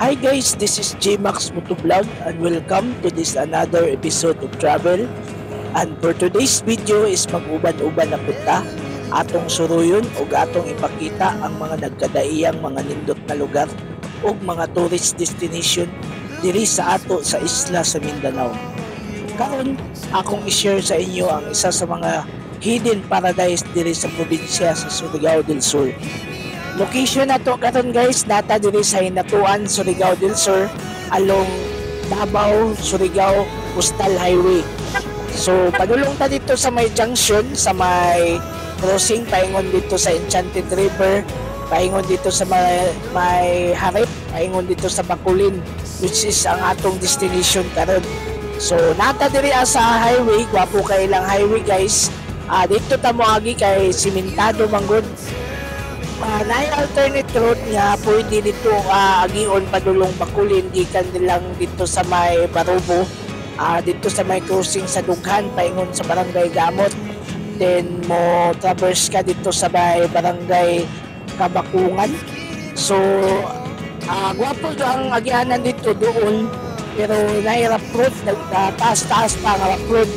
Hi guys, this is J-Max Motovlog and welcome to this another episode of travel. And for today's video is mag-uban-uban na punta atong suruyon o atong ipakita ang mga nagkadaiyang mga nindot na lugar o mga tourist destination diri sa ato sa isla sa Mindanao. Karon akong i-share sa inyo ang isa sa mga hidden paradise diri sa probinsya sa Surigao del Sur. Location na to karon guys, nata diri sa Hinatuan, Surigao del Sur along Davao, Surigao Coastal Highway. So padulong ta dito sa may junction, sa may crossing, paingon dito sa Enchanted River, paingon dito sa may Harip, paingon dito sa Bacolin, which is ang atong destination karon. So nata diri sa highway, gwapo kay ilang highway guys. Dito ta moagi kay simentado manggod. Na alternate route nga pwede dito agion padulong Bacolin gikan nilang dito sa may Barubo, dito sa may crossing sa Dughan paingon sa Barangay Gamot, then mo traverse ka dito sa may Barangay Kabakungan. So gwapo ang agianan dito doon, pero nahirap road, taas-taas pa ang road.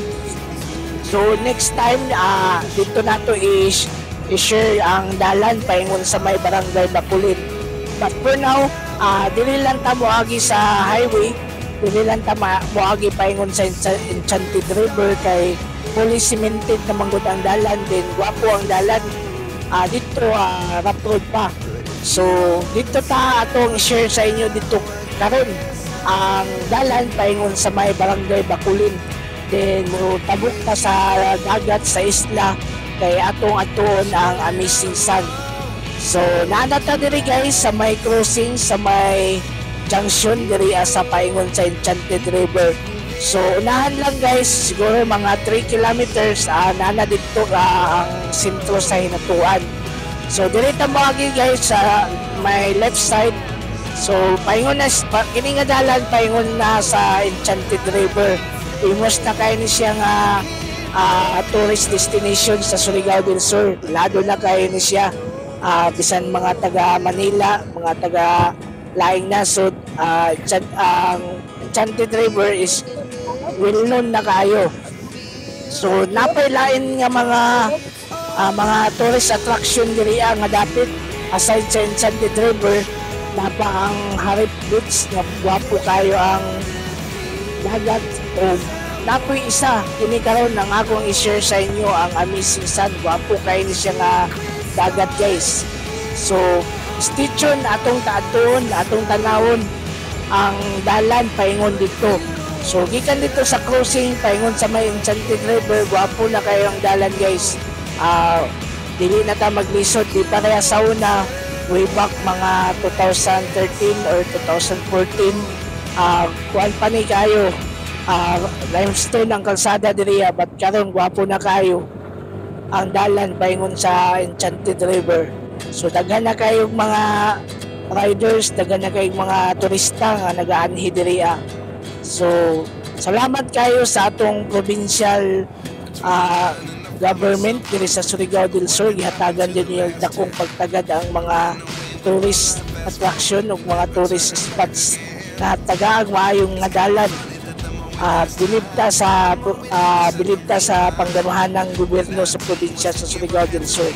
So next time dito nato is i-share ang dalan paingon sa may Barangay Bacolin. But for now, dili lang ta moagi sa highway, dili lang ta moagi paingon sa Enchanted River kay fully cemented na manggod ang dalan, din gwapo ang dalan. Dito rough road pa. So dito ta atong i-share sa inyo dito karon ang dalan paingon sa may Barangay Bacolin. Then mo tabok ta sa dagat sa isla kay atong atoon ang Amazing Sun. So naanata diri guys sa may crossing, sa may junction diri sa paingon sa Enchanted River. So unahan lang guys, siguro mga 3 kilometers nana dito ang sentro sa Hinatuan. So diri ta moagi guys sa may left side. So paingon na kini nga dalan paingon na sa Enchanted River. Imos na kay ni siya nga tourist destination sa Surigao del Sur. Lado na kayo ni siya, bisan mga taga Manila, mga taga laing nasod, ang Enchanted River is well known na kayo. So napailain nga mga tourist attraction diri nga dapit aside sa Enchanted River, napa ang Harip Beach nga gwapo kayo ang dagat. O napoy isa, kini karon ang akong i-share sa inyo ang Amazing Sun. Gwapo kayo ni siya nga dagat guys. So stay tuned atong taadon, atong tanawon ang dalan paingon dito. So gikan dito sa crossing paingon sa may Enchanted River, gwapo na kayo ang dalan guys. Dili na ta maglisod, di pareha sa una way back mga 2013 or 2014. Kuan pa ni kayo, limestone ang kalsada diriya, but karon gwapo na kayo ang dalan paingon sa Enchanted River. So daghan na kayo mga riders, daghan na kayo mga turista nga nagaanhi diriya. So salamat kayo sa atong provincial government diri sa Surigao del Sur, gihatagan din niya dakong pagtagad ang mga tourist attraction ug mga tourist spots na tagaag maayong nga dalan. Bilibta sa pangganuhan ng gobyerno sa probinsya sa Surigao del Sur,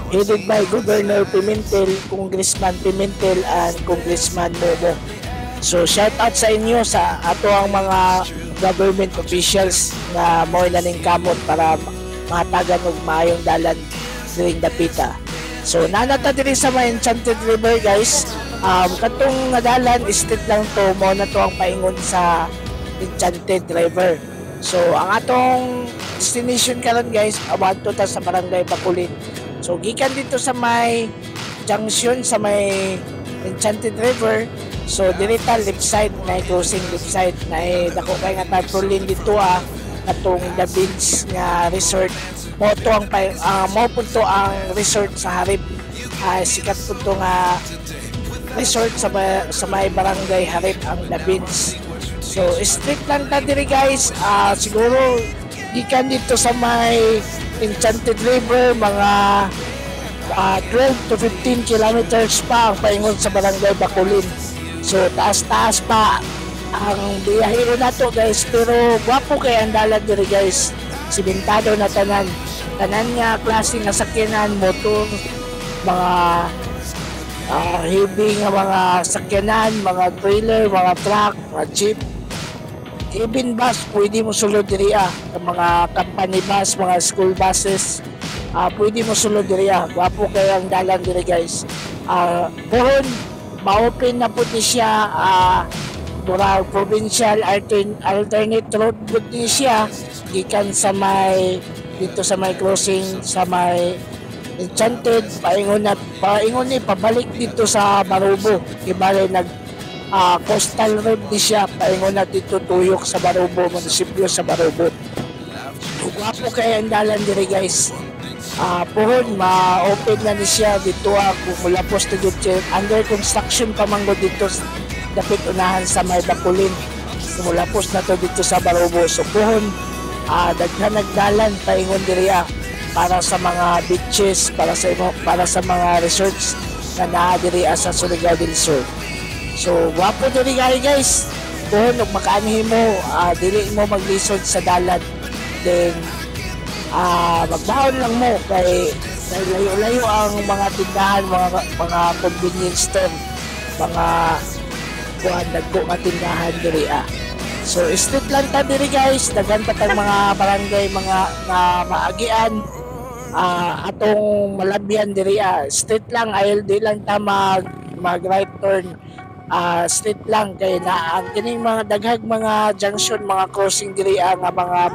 headed by Governor Pimentel, Congressman Pimentel, and Congressman Momo. So shout out sa inyo sa ato ang mga government officials na mo naning kamot para matagan og maayong dalan diring dapita. So nanata diri sa may Enchanted River guys, katong dalan street lang to, mo na to ang paingon sa Enchanted River. So ang atong destination karon guys, awanto ta sa Barangay Bacolin. So gikan dito sa may junction sa may Enchanted River, so diri ta left side na crossing, left side na dako kay nga tarpaulin dito katong The Beach nga resort. Mo punto ang resort sa Harip. Sikat punto nga resort sa may Barangay Harip ang The Beach. So street lang ta diri guys, siguro gikan dito sa may Enchanted River mga 12 to 15 kilometers pa ang paingon sa Barangay Bacolin. So taas-taas pa ang biyahero na to guys, pero gwapo kay ang dalan diri guys. Simentado na tanan nga klase nga sakyanan, motor, mga heavy nga mga sakyanan, mga trailer, mga truck, mga jeep, even bus pwede mo sulod diri mga company bus, mga school buses, pwede mo sulod diri gwapo kay ang dalan diri guys. Pohon ma-open na po ni siya, mura provincial alternate road po ni siya gikan sa may dito sa may crossing sa may Enchanted paingon ni pabalik dito sa Barubo, ibale nag coastal road ni siya paingon na dito tuyok sa Barubo, munisipyo sa Barubo. Gwapo kay ang dalan diri guys. Pohon ma-open na ni siya dito kung mulapos to dito under construction pa manggo dito dapit unahan sa may Bakulin. Mulapos na to dito sa Barubo. So pohon daghan nagdalan paingon diri para sa mga beaches, para sa mga resorts na naa diri sa Surigao del Sur. So wapo diri guys. Pohon ug makaanhi mo dili mo maglisod sa dalan. Then magbaon lang mo kay layo-layo ang mga tindahan, mga convenience store, mga dagko nga tindahan diri So street lang ta diri guys, daghan pa tang mga barangay mga maagian atong malabyan diri street lang, ayol di lang ta mag right turn, street lang kay na ang kining mga daghag mga junction, mga crossing diri nga mga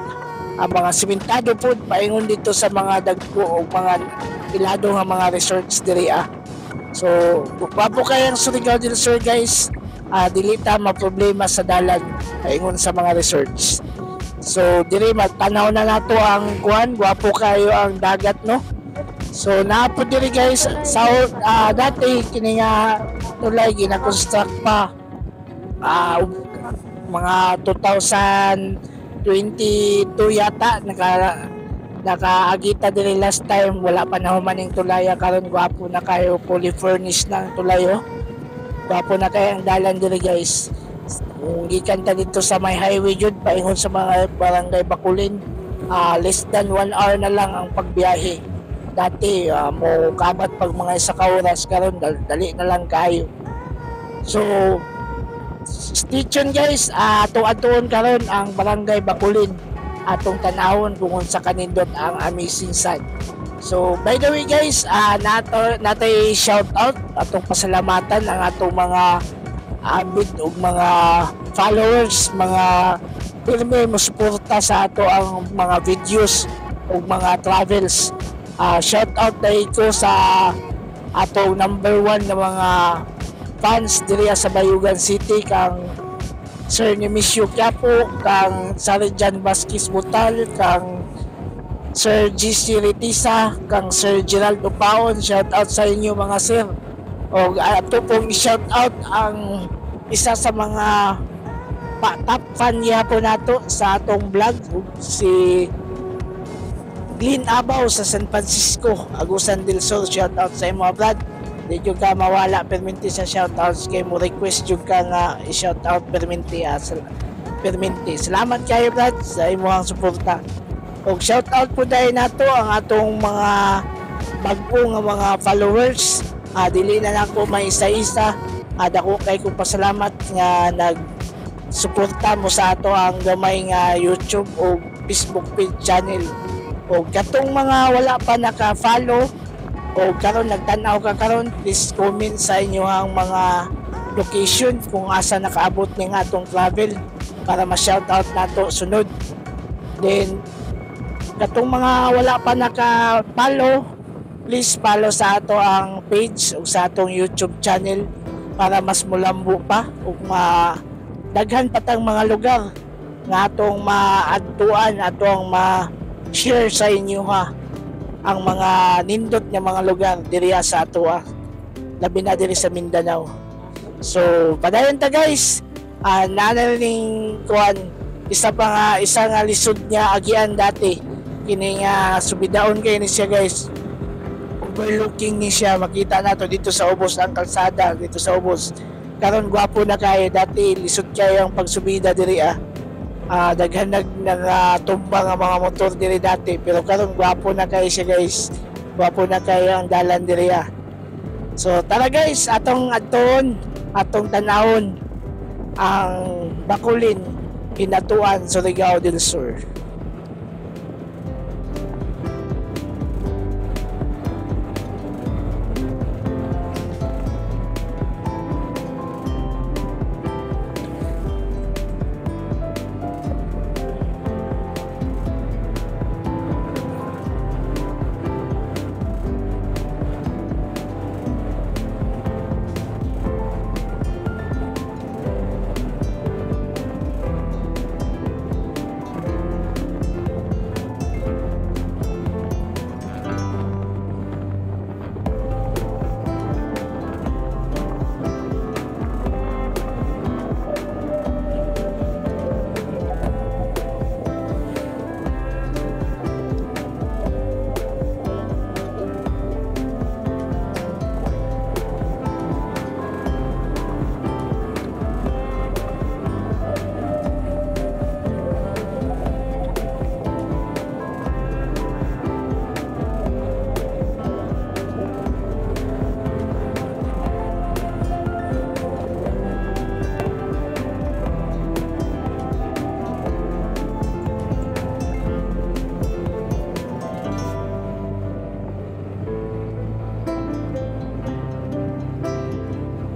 simentado po paingon dito sa mga dagko o mga pilado nga mga resorts diri So gwapo kay ang Surigao del Sur guys. Dili ta ma-problema sa dalan paingon sa mga resorts. So diri magtanaw na nato ang kuan, gwapo kayo ang dagat no. So naapod diri guys sa dati kini nga tulay gina-construct pa mga 2022 yata nakaagita diri last time, wala pa na humaning tulaya karon gwapo na kayo, fully furnished na ang tulayo. Gwapo na kayo ang dalan diri guys. Kung gikan ta dito sa may highway jud paingon sa mga barangay Bakulin, less than 1 hour na lang ang pagbiyahe. Dati mo kabat pag mga isa ka oras, karon dali na lang kayo. So stay tuned guys, atong karon ang barangay Bakulin, atong tanawon kung unsa kanindot ang amazing side. So by the way guys, natay shout out atong pasalamatan ang atong mga abid ug mga followers, mga pirmi mo suporta sa ato ang mga videos ug mga travels. Shout out dai ko sa atong number 1 na mga fans diri sa Bayugan City, kang Sir Nemesio Quiapo, kang Sarijan Vasquez Butal, kang Sir GC Retisa, kang Sir Geraldo Paon. Shout out sa inyo mga sir. O ato pong shout out ang isa sa mga top fan niya po nato sa atong vlog, si Glenn Abaw sa San Francisco, Agusan del Sur. Shout out sa imo Brad. Di jud ka mawala perminti sa shoutouts kay mo request jud ka nga i-shoutout perminti perminti. Salamat kayo Brad sa imong suporta. Og shoutout po dahil nato ang atong mga bago nga mga followers. Dili na nako may isa-isa. Dako kay ko pasalamat nga nag-suporta mo sa ato ang gamay nga YouTube o Facebook page channel. O katong mga wala pa naka-follow o karon nagtanaw ka karon, please comment sa inyo ang mga location kung asa nakaabot ning atong travel para ma-shoutout nato sunod. Then katong mga wala pa naka-follow, please follow sa ato ang page o sa atong YouTube channel para mas mulambo pa o daghan pa tang mga lugar nga atong maadtuan, atong ma-share sa inyo ang mga nindot nga mga lugar diri sa ato labi na diri sa Mindanao. So padayon ta guys, nanaring kuan isa nga lisod niya agian dati kini nga subidaon kay ni siya guys, overlooking ni siya, makita nato dito sa ubos ang kalsada dito sa ubos. karon gwapo na kayo. Dati lisod kayo ang pagsubida diri daghan tumba nga mga motor diri dati, pero karon gwapo na kayo siya guys. Gwapo na kayo ang dalan diri So tara guys, atong adton, atong tanawon ang Bacolin, Hinatuan, Surigao del Sur.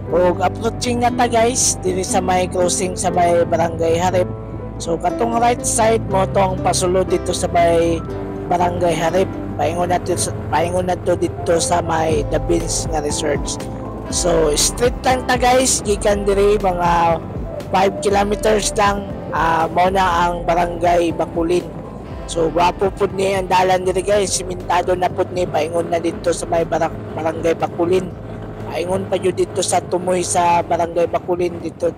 Og approaching na ta guys diri sa may crossing sa may Barangay Harip. So katong right side mo tong pasulod dito sa may Barangay Harip. Paingon na to dito sa may The Beans nga research. So street lang ta guys, gikan diri mga 5 kilometers lang mao na ang Barangay Bacolin. So gwapo pud ni ang dalan diri guys, simentado na pud ni, paingon na dito sa may Barangay Bacolin. Paingon pa jud dito sa tumoy sa Barangay Bacolin, dito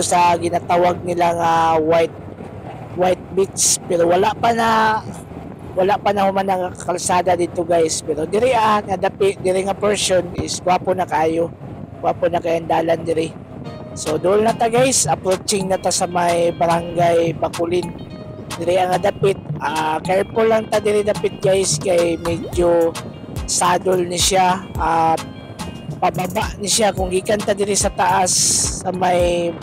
sa ginatawag nila nga White Beach, pero wala pa na human ang kalsada dito guys. Pero diri nga diri nga portion is gwapo na kayo ang dalan diri. So doon na ta guys, approaching na ta sa may Barangay Bacolin. Diri nga dapit, careful lang ta diri dapit guys, kay medyo saddle ni siya, pababa ni siya. Kung gikan ta diri sa taas sa may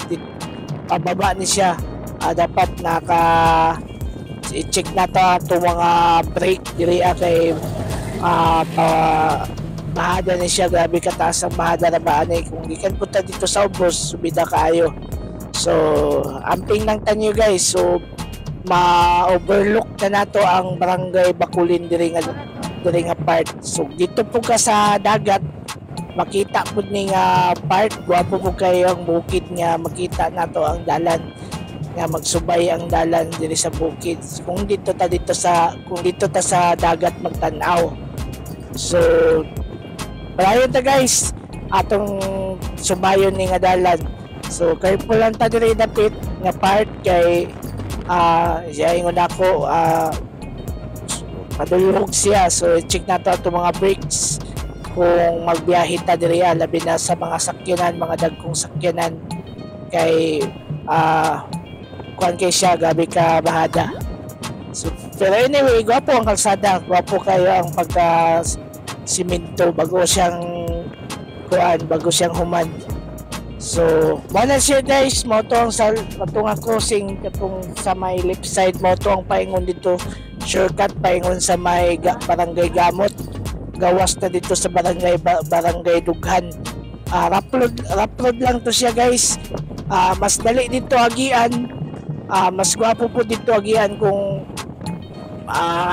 pababa ni siya, dapat i-check na ta itong mga brake diri kay mahada ni siya, grabe kataas ang mahada na baanay. Kung gikan punta dito sa ubos, subida kaayo. So amping lang tanyo guys, so ma-overlook na nato ang Barangay Bacolin diri nga part. So dito po ka sa dagat, makita po ni nga part, gwapo po kayo ang bukid nga, makita nato ang dalan nga, magsubay ang dalan diri sa bukid. Kung dito ta sa dagat magtan-aw. So parayon ta guys, atong sumayon ni nga dalan. So careful lang ta diri dapit nga part, kay siya ingon ako padulog siya. So check na to itong mga brakes kung magbiyahe ta diri, labi na sa mga sakyanan, mga dagkong sakyanan, kay kuan kay siya, gabi ka bahada. So pero anyway, gwapo ang kalsada, gwapo kayo ang pagka simento bago siyang human. So mana siya guys, mo to ang crossing katong sa may left side mo to ang paingon dito, shortcut paingon sa may Barangay Gamot, gawas na dito sa Barangay Dughan. Rough road lang to siya guys. Mas dali dito agian, mas gwapo po dito agian kung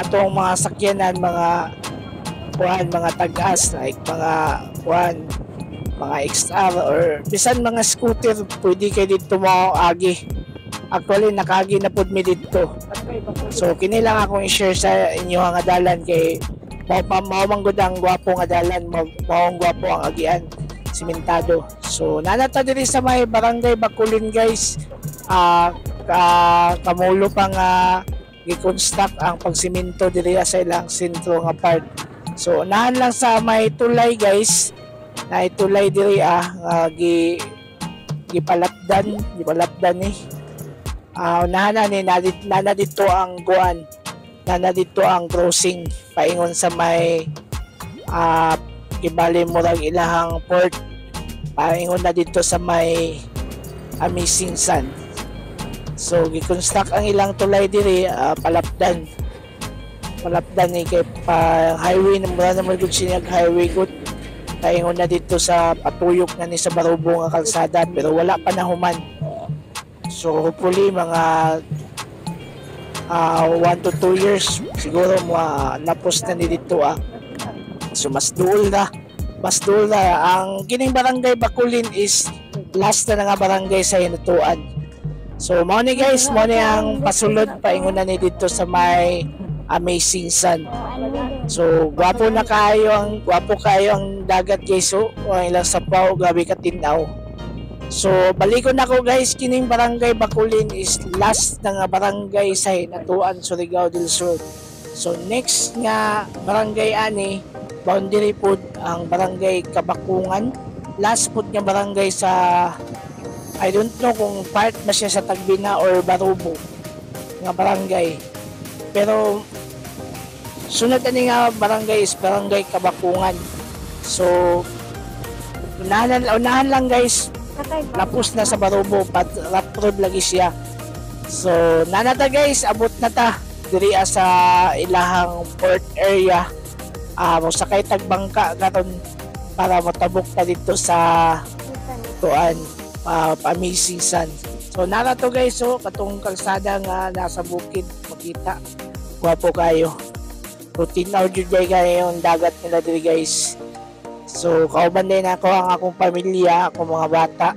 atong mga sakyanan, mga tag-as, like mga XR or bisan mga scooter, pwede kayo dito mo agi. Actually nakaagi na pud mi dito. So kini lang akong i-share sa inyo nga dalan, kay mao ang gwapo nga dalan, mao gwapo ang agian, simentado. So nanata diri sa may Barangay Bacolin guys, kamulo pa nga gi-construct ang pagsimento diri sa ilang sentro nga part. So unahan lang sa may tulay guys, na itulay diri nga gipalapdan ni. Unahan ni nana dito ang guan. Nana dito ang crossing paingon sa may gibali murag ilahang port. Paingon na dito sa may Amazing Sun. So gi-construct ang ilang tulay diri palapdan ni kay pa highway na mura naman gud siya highway gud. Paingon na dito sa patuyok na ni sa Barubong nga kalsada pero wala pa nahuman. So hopefully mga 1 to 2 years siguro napos na ni dito So mas duol na ang kining barangay Bakulin is last na nga barangay sa Hinatuan. So mao ni guys, mao ni ang pasulod paingon na ni dito sa may Amazing Sun. So gwapo kayo ang dagat guys. So ang ilang sapaw grabe ka tinaw. So balikon ako guys, kining barangay Bakulin is last na nga barangay sa Hinatuan, Surigao del Sur. So next nga barangay ani boundary pod ang barangay Kabakungan. Last pod nga barangay sa I don't know kung part ba siya sa Tagbina or Barubo nga barangay. Pero sunod ani nga barangay is barangay Kabakungan. So unahan lang guys, lapos na sa Barubo, rough road lagi siya. So nanata guys, abot na ta diri sa ilahang port area. Mosakay tagbangka karon para motabok ta dito sa tuan Amazing Sun. So nara to guys, so katong kalsada nga nasa bukid makita. Gwapo kayo. Routine na jud kayo yung dagat nila diri guys. So kauban din ako ang akong pamilya, akong mga bata,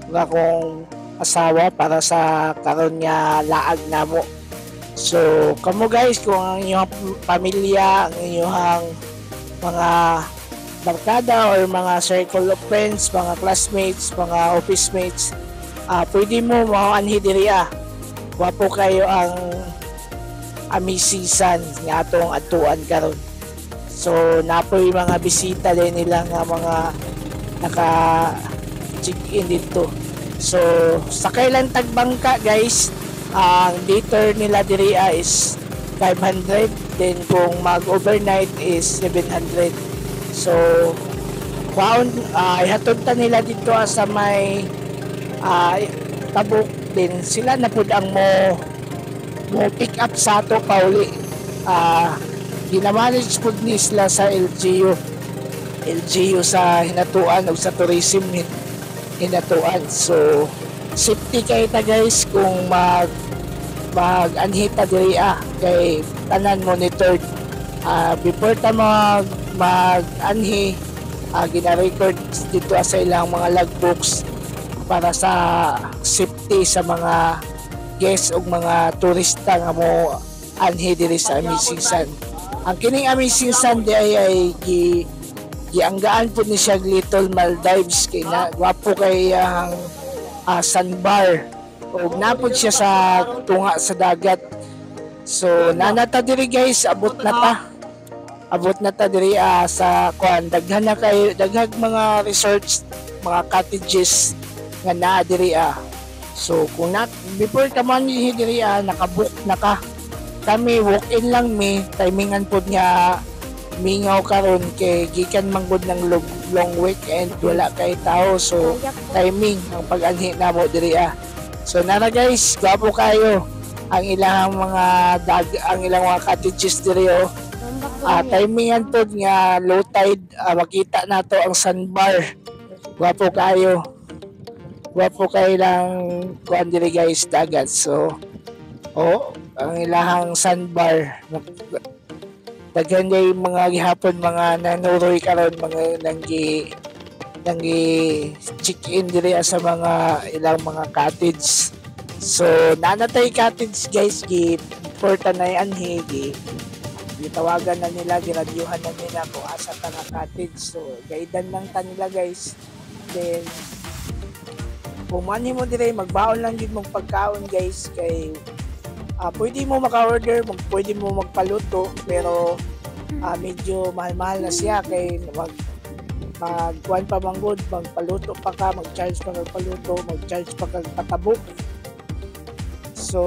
ang akong asawa para sa karon nga laag namo. So kamo guys, kung ang inyong pamilya, ang inyong mga barkada or mga circle of friends, mga classmates, mga office mates, pwede mo maanhi diri Gwapo kayo ang Amazing Sun nga atong atuan karon. So napoy mga bisita din nila nga mga naka check in dito. So sakay lang tagbangka guys. Ang detour nila diri is 500, then kung mag-overnight is 700. So ihatod ta nila dito sa may tabok, din sila na pud ang mo pick up sa ato pauli. Ginamanage pud ni sila sa LGU sa Hinatuan o sa tourism Hinatuan. So safety kayo ta guys kung mag-anhita diri kay tanan monitored. Before ta mag-anhi, gina-record dito sa ilang mga logbooks para sa safety sa mga guests o mga turista nga mo anhi diri sa Amazing Sun. Ang kining Amazing Sun ay gianggaan po ni siya Little Maldives kay na gwapo kay ang sandbar o napod siya sa tunga sa dagat. So nanata diri guys, abot na ta diri sa kuan, daghang mga resorts, mga cottages nga naa diri So kung before ka man diri nakabook na ka, kami walk in lang timingan pod nga mingaw karon kay gikan manggod ng long weekend, wala kay tao. So timing ang pag-anhi namo diri So nara guys, gwapo kayo ang ilang mga cottages diri timingan pod nga low tide, makita nato ang sandbar. Gwapo kayo lang kuan diri guys, dagat. So ang ilahang sandbar, daghan kay mga gihapon mga nanuroy karon, mga nanggi check in diri sa mga ilang mga cottage. So nanatay cottage guys, porta na anhi gitawagan na nila, giradyuhan na nila kung asa ta nga cottage. So gaidan lang ta nila guys. Then kung manhi mo dire, magbaon lang gid mong pagkaon guys, kay pwede mo maka-order, pwede mo magpaluto, pero medyo mahal-mahal na siya kay magkuhan pa manggod, magpaluto pa ka, mag-charge pa kag paluto, mag-charge pa kag patabok. So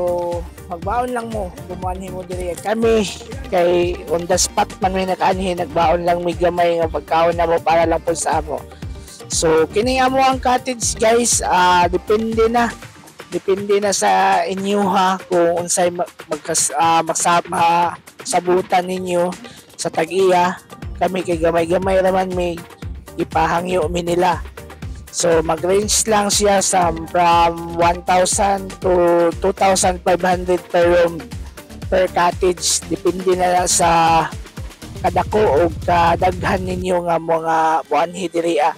magbaon lang mo, gumanhi mo diri. Kami kay on the spot man may nakaanhi, nagbaon lang may gamay nga pagkaon na mo para lang po sa amo. So kini amo ang cottage guys, depende na sa inyo ha kung unsay magsama sabutan ninyo sa tag-iya. Kami kay gamay-gamay naman may ipahangyo mi nila. So mag-range lang siya from 1,000 to 2,500 per room per cottage, depende na lang sa kadako o kadaghan ninyo nga mga buanhi diriya.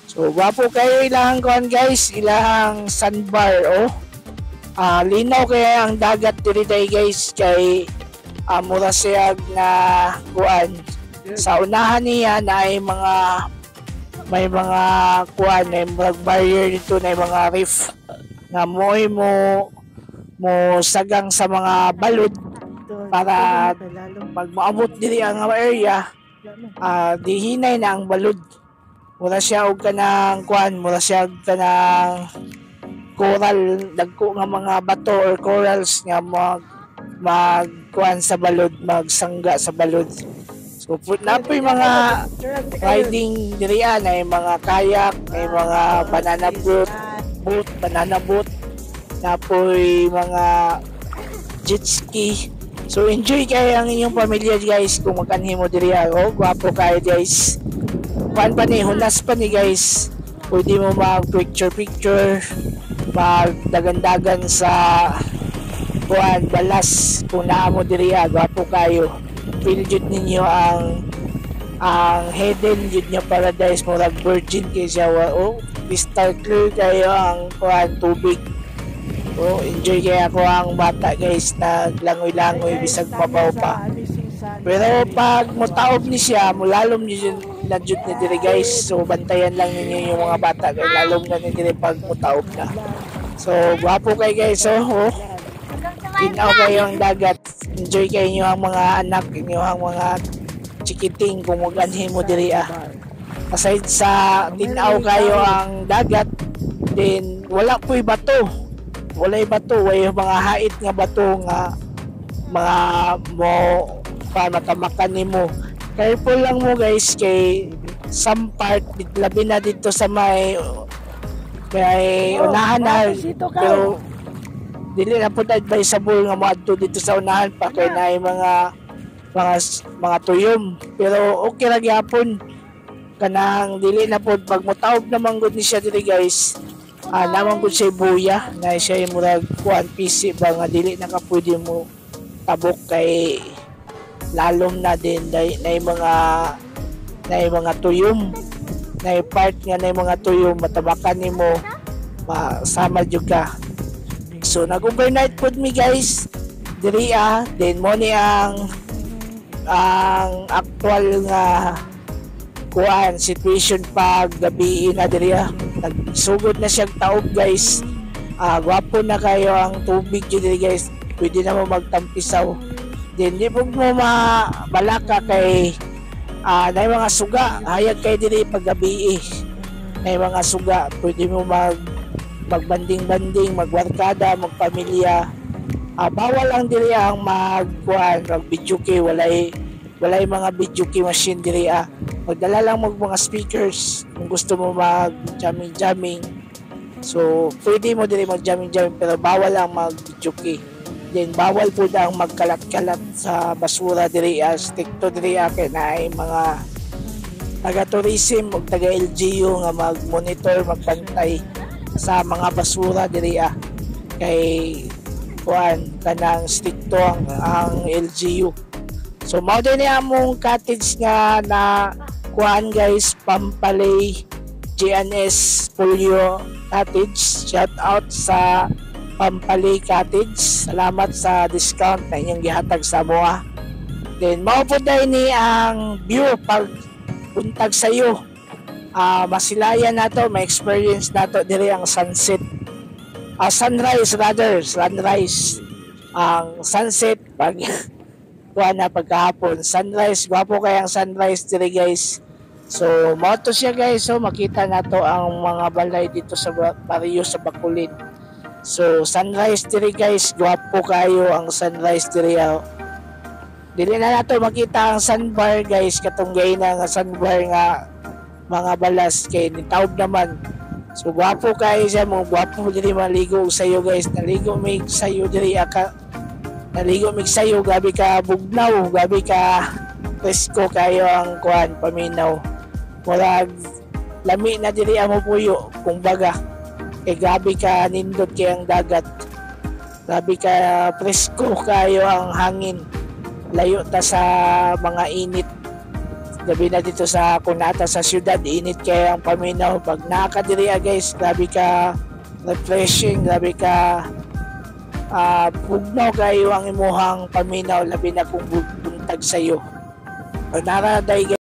So wapo kayo ilang kuan guys, ilang sandbar linaw kaya ang dagat diri day guys, kay mura siya na kuan. Sa unahan niya na ay may mga kuan na barrier dito na mga reef nga mo sagang sa mga balod para pag maabot diri ang area dihinay na ang balod. Mura siya og kanang kuan, mura siya og kanang coral, dagko nga mga bato or corals nga magkuan sa balod, magsangga sa balod. So napoy mga riding diriya na mga kayak, may mga banana boat, napoy mga jet ski. So enjoy kayo ang inyong pamilya guys kung makanhi mo diriya. Gwapo kayo guys. Kuan pa ni, hunas pa ni guys. Pwede mo mag picture, magdagan-dagan sa kuan balas kung naa mo diriya. Gwapo kayo. Feel jud ninyo ang hidden jud niya paradise, murag virgin kay siya. Crystal clear kayo ang kuan tubig. Enjoy kaya ako ang bata guys, naglangoy-langoy bisag mabaw pa. Pero pag mutaob ni siya, mulalom ni diri guys. So bantayan lang ninyo yung mga bata kay lalom na ni diri pag mutaob na. So gwapo kay guys. Tinaw kayo ang dagat. Enjoy kayo ang mga anak, inyo ang mga chikiting kung maganhin mo diri Aside sa tinaw kayo ang dagat, then wala po'y bato. Walay bato, way mga hait nga bato nga mga mo para matamakan nimo. Careful lang mo guys kay some part labi na dito sa may unahan na, pero dili na po advisable nga moadto dito sa unahan pa kay naay mga tuyom. Pero okay ra gyapon kanang dili na po pag motaob na manggod ni siya diri guys. Naman ko siya buya na siya yung murag kuan PC ba nga dili na ka pwede mo tabok kay lalom na din na mga tuyom, na part nga na mga tuyom matabakan nimo masama jud ka. So nag-overnight pod mi guys diri then mo ni ang actual nga kuan situation pag gabi na diri nagsugod na siyang taob guys. Gwapo na kayo ang tubig diri guys, pwede na mo magtampisaw. Then di mo mabalaka kay na mga suga, hayag kay diri pag gabi na mga suga, pwede mo magbanding-banding, magwarkada, magpamilya. Bawal lang diri ang magkuan, mag-video key, walay mga video key machine diri magdala lang mga speakers kung gusto mo mag-jamming. So pwede mo diri mag-jamming pero bawal lang mag-video key. Then bawal po na ang magkalat-kalat sa basura diri stick to diri kay naay mga taga-tourism o taga-LGU nga mag-monitor, magpantay sa mga basura diri kay kuan kanang stricto ang LGU. So mao din ni among cottage nga na kuan guys, Pampalay GNS Polio Cottage. Shout out sa Pampalay Cottage. Salamat sa discount na inyong gihatag sa moa. Then mao po ni ang view pag buntag sa iyo. Masilayan nato, may experience nato diri ang sunset. Sunrise. Ang sunset pag kuha na pagkahapon. Sunrise, gwapo kay ang sunrise diri guys So mao to siya guys, so makita nato ang mga balay dito sa Barrio sa Bacolod. So sunrise diri guys, gwapo kayo ang sunrise diri. Dili na nato makita ang sandbar guys, katunggay na nga sandbar nga mga balas kay nitawd naman. So gwapo kayo siya, mo gwapo diri maligo sayo guys, naligo mig sayo diri naligo mig sayo, gabi ka bugnaw, gabi ka presko kayo ang kuan paminaw. Murag lami na diri amo puyo kumbaga. Kay gabi ka nindot kay ang dagat. Gabi ka presko kayo ang hangin. Layo ta sa mga init. Gabi na dito sa kunata sa syudad, init kay ang paminaw. Pag nakadiri guys, grabe ka refreshing, grabe ka bugnaw kayo ang imuhang paminaw, labi na kung buntag sayo. Pag naraday